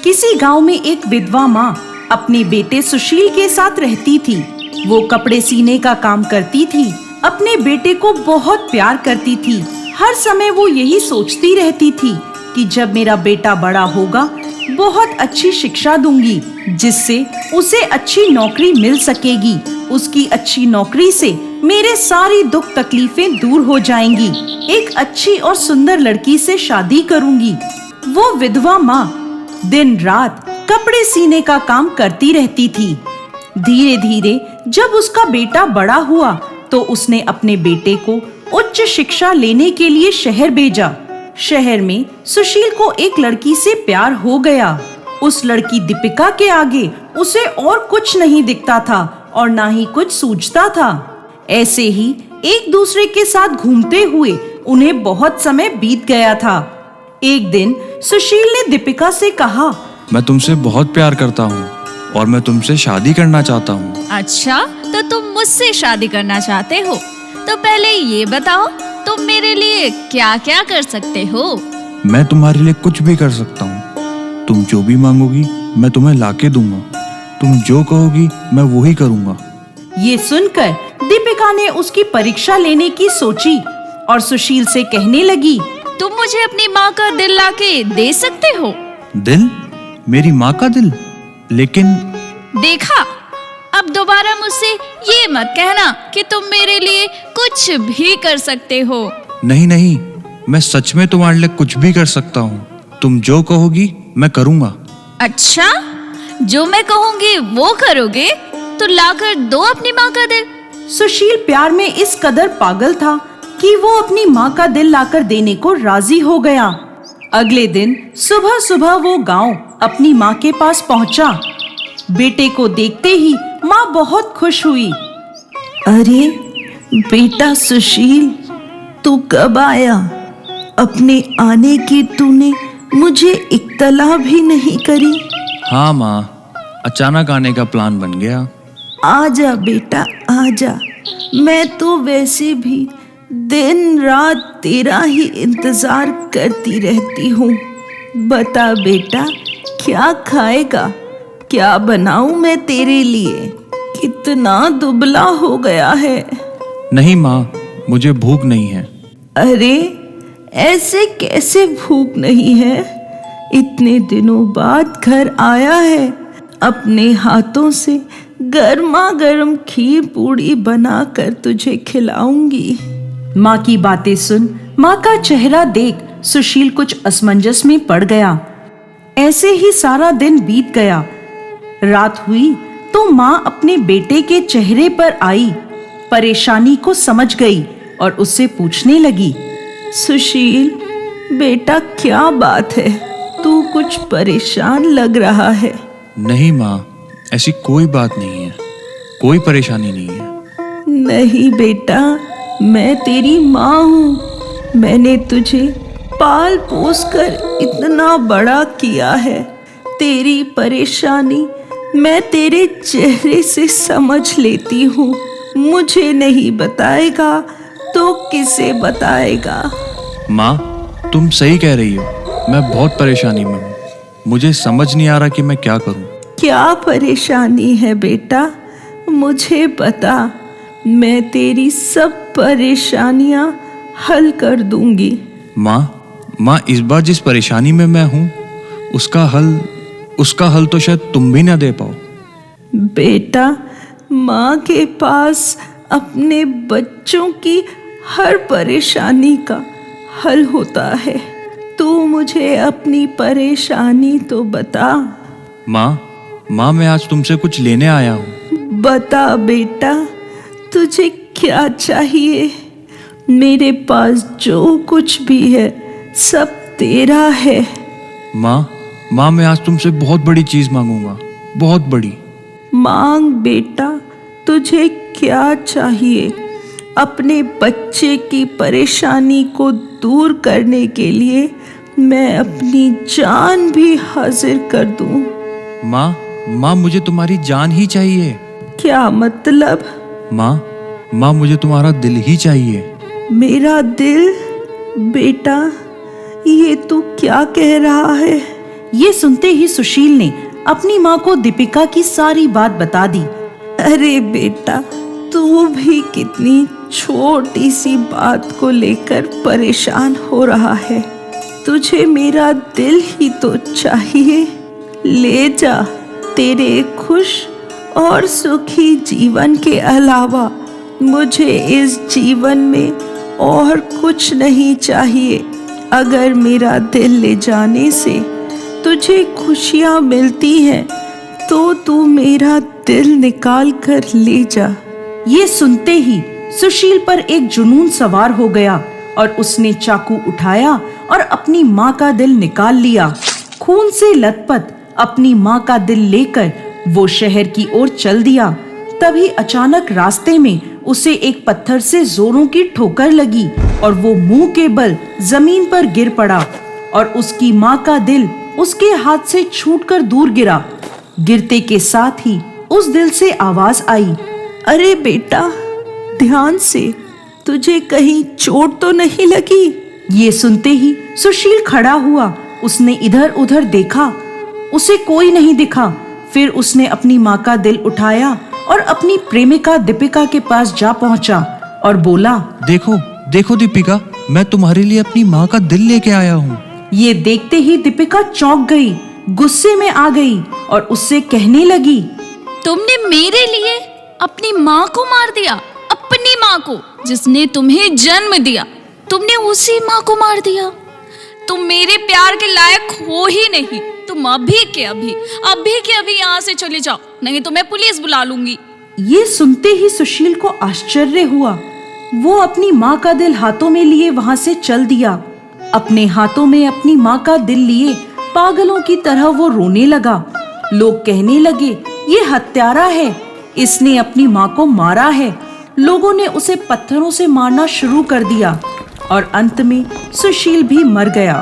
किसी गांव में एक विधवा माँ अपने बेटे सुशील के साथ रहती थी। वो कपड़े सीने का काम करती थी, अपने बेटे को बहुत प्यार करती थी। हर समय वो यही सोचती रहती थी कि जब मेरा बेटा बड़ा होगा बहुत अच्छी शिक्षा दूंगी, जिससे उसे अच्छी नौकरी मिल सकेगी। उसकी अच्छी नौकरी से मेरे सारी दुख तकलीफें दूर हो जाएंगी। एक अच्छी और सुंदर लड़की से शादी करूंगी। वो विधवा माँ दिन रात कपड़े सीने का काम करती रहती थी। धीरे धीरे जब उसका बेटा बड़ा हुआ तो उसने अपने बेटे को उच्च शिक्षा लेने के लिए शहर भेजा। शहर में सुशील को एक लड़की से प्यार हो गया। उस लड़की दीपिका के आगे उसे और कुछ नहीं दिखता था और ना ही कुछ सूझता था। ऐसे ही एक दूसरे के साथ घूमते हुए उन्हें बहुत समय बीत गया था। एक दिन सुशील ने दीपिका से कहा, मैं तुमसे बहुत प्यार करता हूँ और मैं तुमसे शादी करना चाहता हूँ। अच्छा, तो तुम मुझसे शादी करना चाहते हो? तो पहले ये बताओ, तुम मेरे लिए क्या क्या कर सकते हो? मैं तुम्हारे लिए कुछ भी कर सकता हूँ। तुम जो भी मांगोगी मैं तुम्हें लाके दूंगा। तुम जो कहोगी मैं वही करूँगा। ये सुनकर दीपिका ने उसकी परीक्षा लेने की सोची और सुशील से कहने लगी, तुम मुझे अपनी माँ का दिल लाके दे सकते हो? दिल? मेरी माँ का दिल? लेकिन देखा, अब दोबारा मुझसे ये मत कहना कि तुम मेरे लिए कुछ भी कर सकते हो। नहीं नहीं, मैं सच में तुम्हारे लिए कुछ भी कर सकता हूँ। तुम जो कहोगी मैं करूँगा। अच्छा, जो मैं कहूँगी वो करोगे? तो लाकर दो अपनी माँ का दिल। सुशील प्यार में इस कदर पागल था कि वो अपनी माँ का दिल लाकर देने को राजी हो गया। अगले दिन सुबह सुबह वो गांव अपनी माँ के पास पहुंचा। बेटे को देखते ही माँ बहुत खुश हुई। अरे बेटा सुशील, तू कब आया? अपने आने की तूने मुझे इत्तला भी नहीं करी। हाँ माँ, अचानक आने का प्लान बन गया। आजा बेटा आजा, मैं तो वैसे भी दिन रात तेरा ही इंतजार करती रहती हूँ। बता बेटा, क्या खाएगा? क्या बनाऊं मैं तेरे लिए? कितना दुबला हो गया है। नहीं माँ, मुझे भूख नहीं है। अरे ऐसे कैसे भूख नहीं है? इतने दिनों बाद घर आया है। अपने हाथों से गर्मा गर्म खीर पूड़ी बनाकर तुझे खिलाऊंगी। माँ की बातें सुन माँ का चेहरा देख सुशील कुछ असमंजस में पड़ गया। ऐसे ही सारा दिन बीत गया। रात हुई तो माँ अपने बेटे के चेहरे पर आई परेशानी को समझ गई और उससे पूछने लगी, सुशील बेटा, क्या बात है? तू कुछ परेशान लग रहा है। नहीं माँ, ऐसी कोई बात नहीं है, कोई परेशानी नहीं है। नहीं बेटा, मैं तेरी माँ हूँ। मैंने तुझे पाल पोस कर इतना बड़ा किया है। तेरी परेशानी मैं तेरे चेहरे से समझ लेती हूँ। मुझे नहीं बताएगा तो किसे बताएगा? माँ, तुम सही कह रही हो। मैं बहुत परेशानी में हूँ। मुझे समझ नहीं आ रहा कि मैं क्या करूँ। क्या परेशानी है बेटा? मुझे बता, मैं तेरी सब परेशानियां हल कर दूंगी। माँ, इस बार जिस परेशानी में मैं हूँ उसका हल तो शायद तुम भी ना दे पाओ। बेटा, माँ के पास अपने बच्चों की हर परेशानी का हल होता है। तू मुझे अपनी परेशानी तो बता। माँ, मैं आज तुमसे कुछ लेने आया हूँ। बता बेटा, तुझे क्या चाहिए? मेरे पास जो कुछ भी है सब तेरा है। माँ, मैं आज तुमसे बहुत बड़ी चीज मांगूंगा, बहुत बड़ी। मांग बेटा, तुझे क्या चाहिए? अपने बच्चे की परेशानी को दूर करने के लिए मैं अपनी जान भी हाजिर कर दूं। माँ, मुझे तुम्हारी जान ही चाहिए। क्या मतलब? माँ, मुझे तुम्हारा दिल ही चाहिए। मेरा दिल? बेटा, ये तू क्या कह रहा है? ये सुनते ही सुशील ने अपनी माँ को दीपिका की सारी बात बता दी। अरे बेटा, तू भी कितनी छोटी सी बात को लेकर परेशान हो रहा है। तुझे मेरा दिल ही तो चाहिए। ले जा, तेरे खुश और सुखी जीवन के अलावा मुझे इस जीवन में और कुछ नहीं चाहिए। अगर मेरा दिल ले जाने से तुझे खुशियाँ मिलती हैं तो तू मेरा दिल निकाल कर ले जा। ये सुनते ही सुशील पर एक जुनून सवार हो गया और उसने चाकू उठाया और अपनी माँ का दिल निकाल लिया। खून से लथपथ अपनी माँ का दिल लेकर वो शहर की ओर चल दिया। तभी अचानक रास्ते में उसे एक पत्थर से जोरों की ठोकर लगी और वो मुंह के बल जमीन पर गिर पड़ा और उसकी माँ का दिल उसके हाथ से छूटकर दूर गिरा। गिरते के साथ ही उस दिल से आवाज आई, अरे बेटा, ध्यान से, तुझे कहीं चोट तो नहीं लगी? ये सुनते ही सुशील खड़ा हुआ। उसने इधर उधर देखा, उसे कोई नहीं दिखा। फिर उसने अपनी माँ का दिल उठाया और अपनी प्रेमिका दीपिका के पास जा पहुंचा और बोला, देखो देखो दीपिका, मैं तुम्हारे लिए अपनी माँ का दिल लेके आया हूँ। ये देखते ही दीपिका चौंक गई, गुस्से में आ गई और उससे कहने लगी, तुमने मेरे लिए अपनी माँ को मार दिया, अपनी माँ को जिसने तुम्हें जन्म दिया। तुमने उसी माँ को मार दिया। तुम मेरे प्यार के लायक हो ही नहीं। तुम अभी के अभी यहाँ से चले जाओ, नहीं तो मैं पुलिस बुला लूंगी। ये सुनते ही सुशील को आश्चर्य हुआ। वो अपनी माँ का दिल हाथों में लिए वहां से चल दिया। अपने हाथों में अपनी माँ का दिल लिए पागलों की तरह वो रोने लगा। लोग कहने लगे, ये हत्यारा है, इसने अपनी माँ को मारा है। लोगों ने उसे पत्थरों से मारना शुरू कर दिया और अंत में सुशील भी मर गया।